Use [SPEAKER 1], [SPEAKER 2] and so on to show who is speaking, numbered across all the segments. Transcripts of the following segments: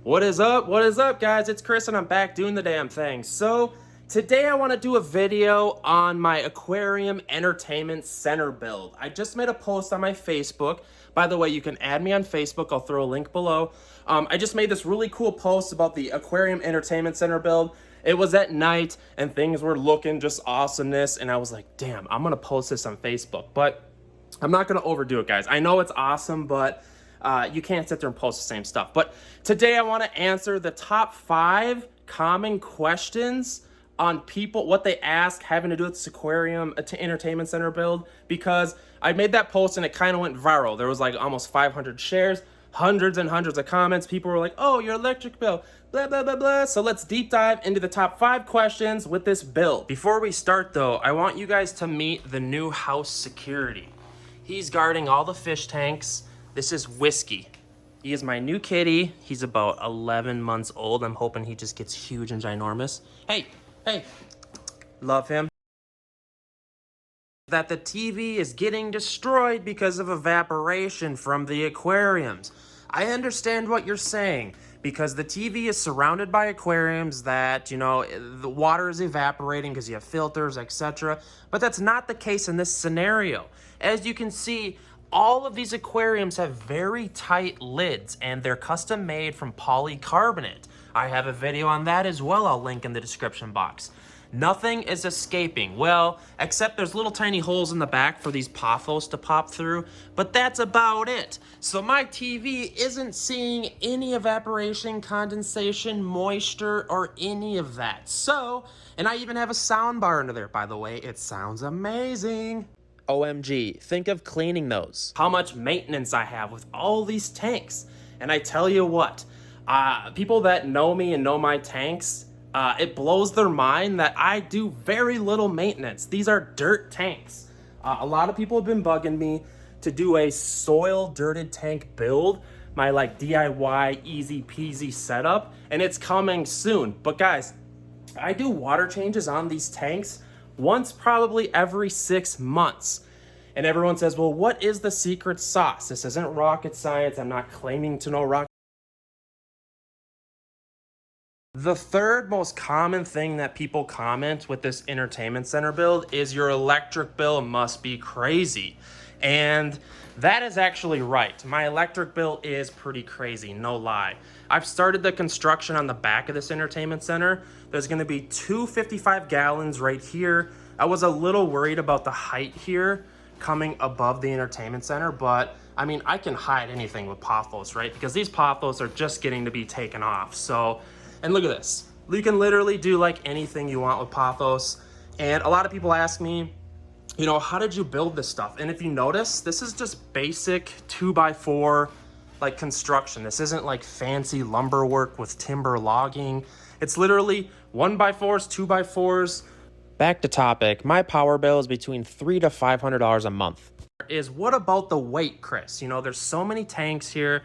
[SPEAKER 1] What is up? What is up, guys? It's Chris and I'm back doing the damn thing. So today I want to do a video on my aquarium entertainment center build. I just made a post on my Facebook. By the way, you can add me on Facebook. I'll throw a link below. I just made this really cool post about the aquarium entertainment center build. It was at night and things were looking just awesomeness, and I was like, damn, I'm gonna post this on Facebook. But I'm not gonna overdo it, guys. I know it's awesome, but you can't sit there and post the same stuff. But today I want to answer the top 5 common questions on people, what they ask having to do with this aquarium entertainment center build, because I made that post and it kind of went viral. There was like almost 500 shares, hundreds and hundreds of comments. People were like, oh, your electric bill, blah, blah, blah, blah. So let's deep dive into the top 5 questions with this build. Before we start though, I want you guys to meet the new house security. He's guarding all the fish tanks. This is Whiskey. He is my new kitty. He's about 11 months old. I'm hoping he just gets huge and ginormous. Hey, hey, love him. That the TV is getting destroyed because of evaporation from the aquariums. I understand what you're saying, because the TV is surrounded by aquariums that, you know, the water is evaporating because you have filters, etc. But that's not the case in this scenario. As you can see, all of these aquariums have very tight lids and they're custom made from polycarbonate. I have a video on that as well. I'll link in the description box. Nothing is escaping. Well, except there's little tiny holes in the back for these pothos to pop through, but that's about it. So my TV isn't seeing any evaporation, condensation, moisture, or any of that. So, and I even have a sound bar under there, by the way. It sounds amazing. OMG, think of cleaning those. How much maintenance I have with all these tanks. And I tell you what, people that know me and know my tanks, it blows their mind that I do very little maintenance. These are dirt tanks. A lot of people have been bugging me to do a soil dirted tank build, my like DIY easy peasy setup, and it's coming soon. But guys, I do water changes on these tanks once probably every 6 months. And everyone says, well, what is the secret sauce? This isn't rocket science. I'm not claiming to know rocket. The third most common thing that people comment with this entertainment center build is your electric bill must be crazy. And that is actually right. My electric bill is pretty crazy, no lie. I've started the construction on the back of this entertainment center. There's gonna be 2 55 gallons right here. I was a little worried about the height here coming above the entertainment center, but I mean, I can hide anything with pothos, right? Because these pothos are just getting to be taken off. So, and look at this. You can literally do like anything you want with pothos. And a lot of people ask me, you know, how did you build this stuff? And if you notice, this is just basic 2x4 like construction. This isn't like fancy lumber work with timber logging. It's literally 1x4s, 2x4s. Back to topic, my power bill is between $300 to $500 a month. Is what about the weight, Chris? You know, there's so many tanks here.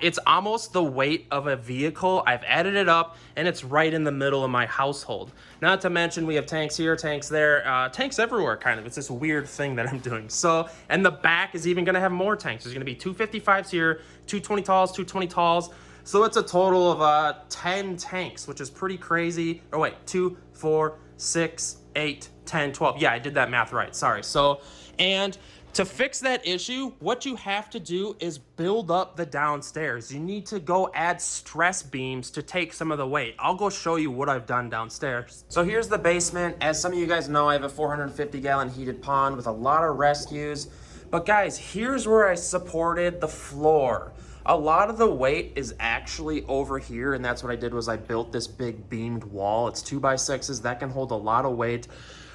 [SPEAKER 1] It's almost the weight of a vehicle. I've added it up and it's right in the middle of my household. Not to mention we have tanks here, tanks there, tanks everywhere kind of. It's this weird thing that I'm doing. So, and the back is even gonna have more tanks. There's gonna be 2 55s here, 2 20 talls, 2 20 talls. So it's a total of 10 tanks, which is pretty crazy. Oh wait, 2, 4, 6, 8, 10, 12. Yeah, I did that math right, sorry. So, and to fix that issue, what you have to do is build up the downstairs. You need to go add stress beams to take some of the weight. I'll go show you what I've done downstairs. So here's the basement. As some of you guys know, I have a 450 gallon heated pond with a lot of rescues. But guys, here's where I supported the floor. A lot of the weight is actually over here, and that's what I did was I built this big beamed wall. It's 2x6s that can hold a lot of weight.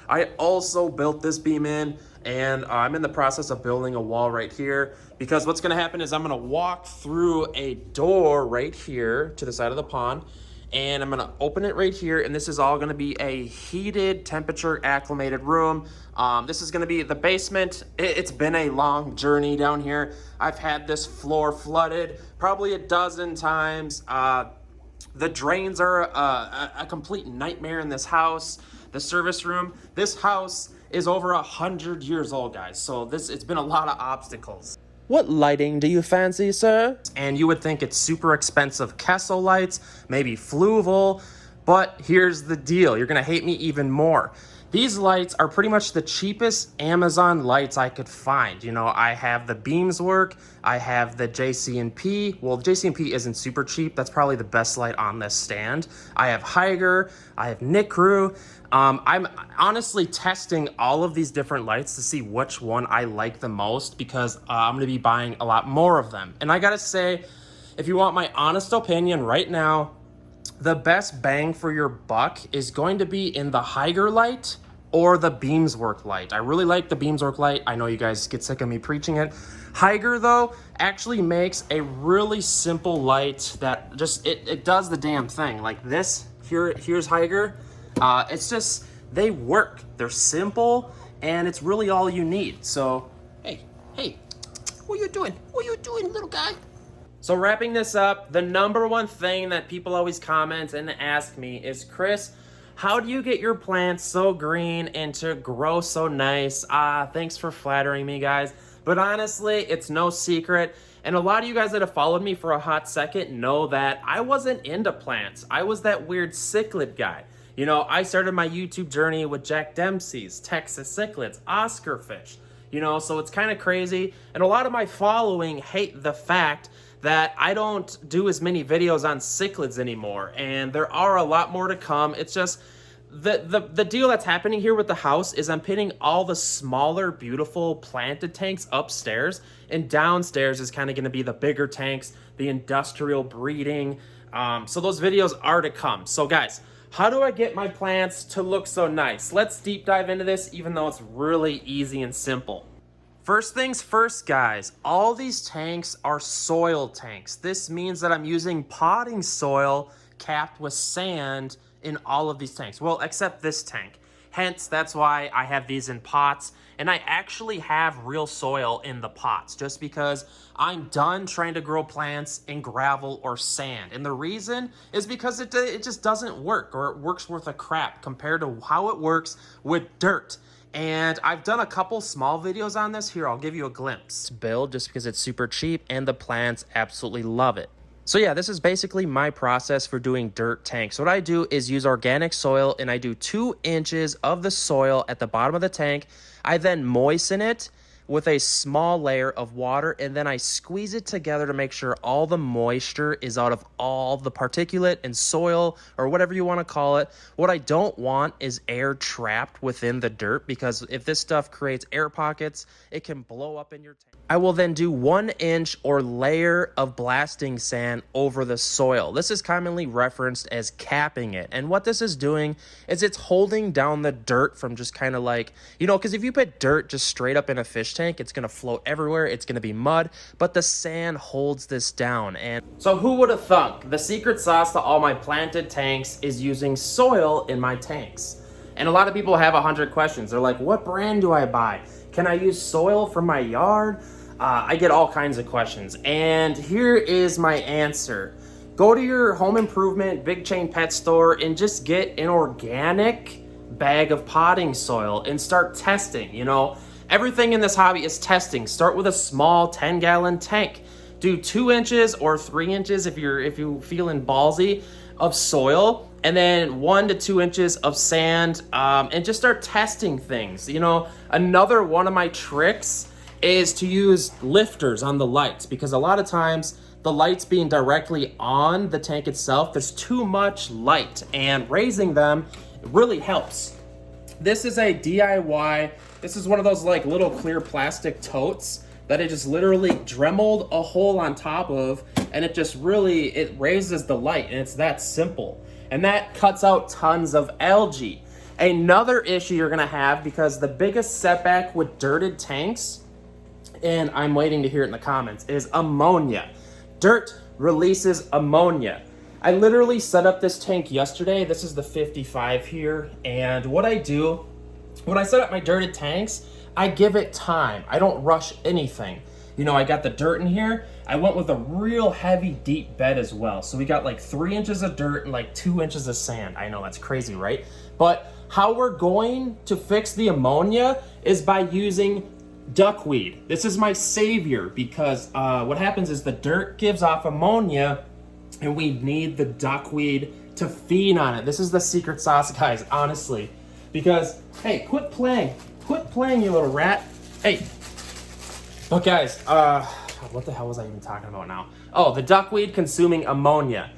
[SPEAKER 1] I also built this beam in, and I'm in the process of building a wall right here, because what's gonna happen is I'm gonna walk through a door right here to the side of the pond, and I'm gonna open it right here, and this is all gonna be a heated, temperature acclimated room. This is gonna be the basement. It's been a long journey down here. I've had this floor flooded probably a dozen times. The drains are a complete nightmare in this house. The service room, this house is over 100 years old, guys. So it's been a lot of obstacles. What lighting do you fancy, sir? And you would think it's super expensive Kessel lights, maybe Fluval, but here's the deal. You're gonna hate me even more. These lights are pretty much the cheapest Amazon lights I could find. You know, I have the Beamswork, I have the JC&P. Well, JC&P isn't super cheap. That's probably the best light on this stand. I have Haiger, I have Nikru. I'm honestly testing all of these different lights to see which one I like the most because I'm gonna be buying a lot more of them. And I gotta say, if you want my honest opinion right now, the best bang for your buck is going to be in the Haiger light or the Beamswork light. I really like the Beamswork light. I know you guys get sick of me preaching it. Haiger, though, actually makes a really simple light that just, it does the damn thing. Like this, here's Haiger. It's just, they work. They're simple, and it's really all you need. So, hey, what are you doing? What are you doing, little guy? So wrapping this up, the number one thing that people always comment and ask me is, Chris, how do you get your plants so green and to grow so nice? Thanks for flattering me, guys. But honestly, it's no secret. And a lot of you guys that have followed me for a hot second know that I wasn't into plants. I was that weird cichlid guy. You know, I started my YouTube journey with Jack Dempsey's, Texas cichlids, Oscar fish. You know, so it's kind of crazy. And a lot of my following hate the fact that I don't do as many videos on cichlids anymore, and there are a lot more to come. It's just the deal that's happening here with the house is I'm putting all the smaller, beautiful planted tanks upstairs, and downstairs is kind of going to be the bigger tanks, the industrial breeding. So those videos are to come. So guys, how do I get my plants to look so nice? Let's deep dive into this, even though it's really easy and simple. First things first, guys, all these tanks are soil tanks. This means that I'm using potting soil capped with sand in all of these tanks. Well, except this tank. Hence, that's why I have these in pots, and I actually have real soil in the pots just because I'm done trying to grow plants in gravel or sand. And the reason is because it just doesn't work, or it works worth a crap compared to how it works with dirt. And I've done a couple small videos on this. Here, I'll give you a glimpse. Build just because it's super cheap and the plants absolutely love it. So yeah, this is basically my process for doing dirt tanks. What I do is use organic soil, and I do 2 inches of the soil at the bottom of the tank. I then moisten it with a small layer of water, and then I squeeze it together to make sure all the moisture is out of all the particulate and soil, or whatever you want to call it. What I don't want is air trapped within the dirt, because if this stuff creates air pockets, it can blow up in your tank. I will then do 1 inch or layer of blasting sand over the soil. This is commonly referenced as capping it. And what this is doing is it's holding down the dirt from just kind of like, you know, because if you put dirt just straight up in a fish tank, it's going to float everywhere. It's going to be mud, but the sand holds this down. And so who would have thunk? The secret sauce to all my planted tanks is using soil in my tanks. And a lot of people have 100 questions. They're like, what brand do I buy? Can I use soil from my yard? I get all kinds of questions. And here is my answer. Go to your home improvement, big chain pet store, and just get an organic bag of potting soil and start testing. You know, everything in this hobby is testing. Start with a small 10-gallon tank. Do 2 inches or 3 inches if you're feeling ballsy of soil, and then 1 to 2 inches of sand, and just start testing things. You know, another one of my tricks is to use lifters on the lights, because a lot of times the lights being directly on the tank itself, there's too much light, and raising them really helps. This is a DIY. This is one of those like little clear plastic totes that I just literally dremeled a hole on top of, and it just really, it raises the light, and it's that simple. And that cuts out tons of algae. Another issue you're gonna have, because the biggest setback with dirted tanks, and I'm waiting to hear it in the comments, is ammonia. Dirt releases ammonia. I literally set up this tank yesterday. This is the 55 here, and what I do, when I set up my dirted tanks, I give it time. I don't rush anything. You know, I got the dirt in here. I went with a real heavy, deep bed as well. So we got like 3 inches of dirt and like 2 inches of sand. I know that's crazy, right? But how we're going to fix the ammonia is by using duckweed. This is my savior because what happens is the dirt gives off ammonia and we need the duckweed to feed on it. This is the secret sauce, guys, honestly. Because, hey, quit playing, you little rat. Hey, but guys, what the hell was I even talking about now? Oh, the duckweed consuming ammonia.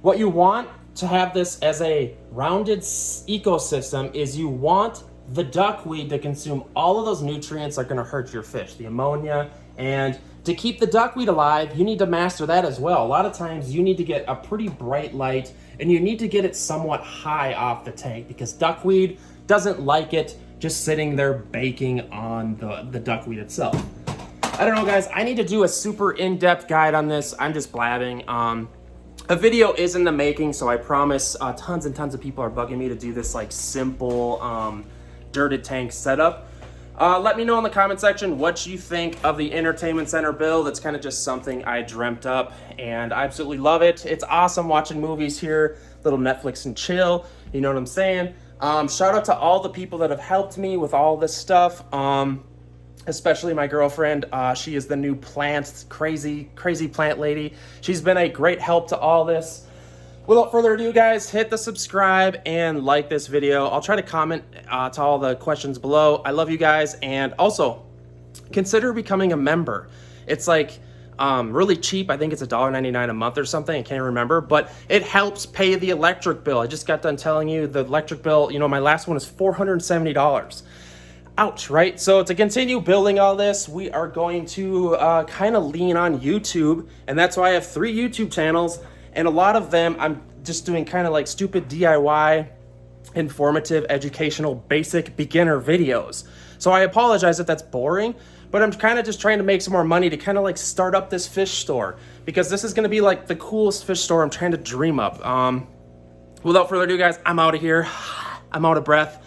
[SPEAKER 1] What you want to have this as a rounded ecosystem is you want the duckweed to consume all of those nutrients that are going to hurt your fish, the ammonia. And to keep the duckweed alive, you need to master that as well. A lot of times you need to get a pretty bright light and you need to get it somewhat high off the tank because duckweed doesn't like it just sitting there baking on the duckweed itself. I don't know, guys. I need to do a super in-depth guide on this. I'm just blabbing. A video is in the making, so I promise tons and tons of people are bugging me to do this like simple dirted tank setup. Let me know in the comment section what you think of the entertainment center build. It's kind of just something I dreamt up and I absolutely love it. It's awesome watching movies here, little Netflix and chill, you know what I'm saying? Shout out to all the people that have helped me with all this stuff. Especially my girlfriend. She is the new crazy plant lady. She's been a great help to all this. Without further ado, guys, hit the subscribe and like this video. I'll try to comment to all the questions below. I love you guys, and also consider becoming a member. It's like really cheap. I think it's $1.99 a month or something. I can't remember, but it helps pay the electric bill. I just got done telling you the electric bill, you know, my last one is $470. Ouch, right? So to continue building all this, we are going to kind of lean on YouTube, and that's why I have 3 YouTube channels, and a lot of them I'm just doing kind of like stupid DIY, informative, educational, basic beginner videos. So I apologize if that's boring, but I'm kind of just trying to make some more money to kind of like start up this fish store, because this is going to be like the coolest fish store I'm trying to dream up. Without further ado, guys, I'm out of here. I'm out of breath.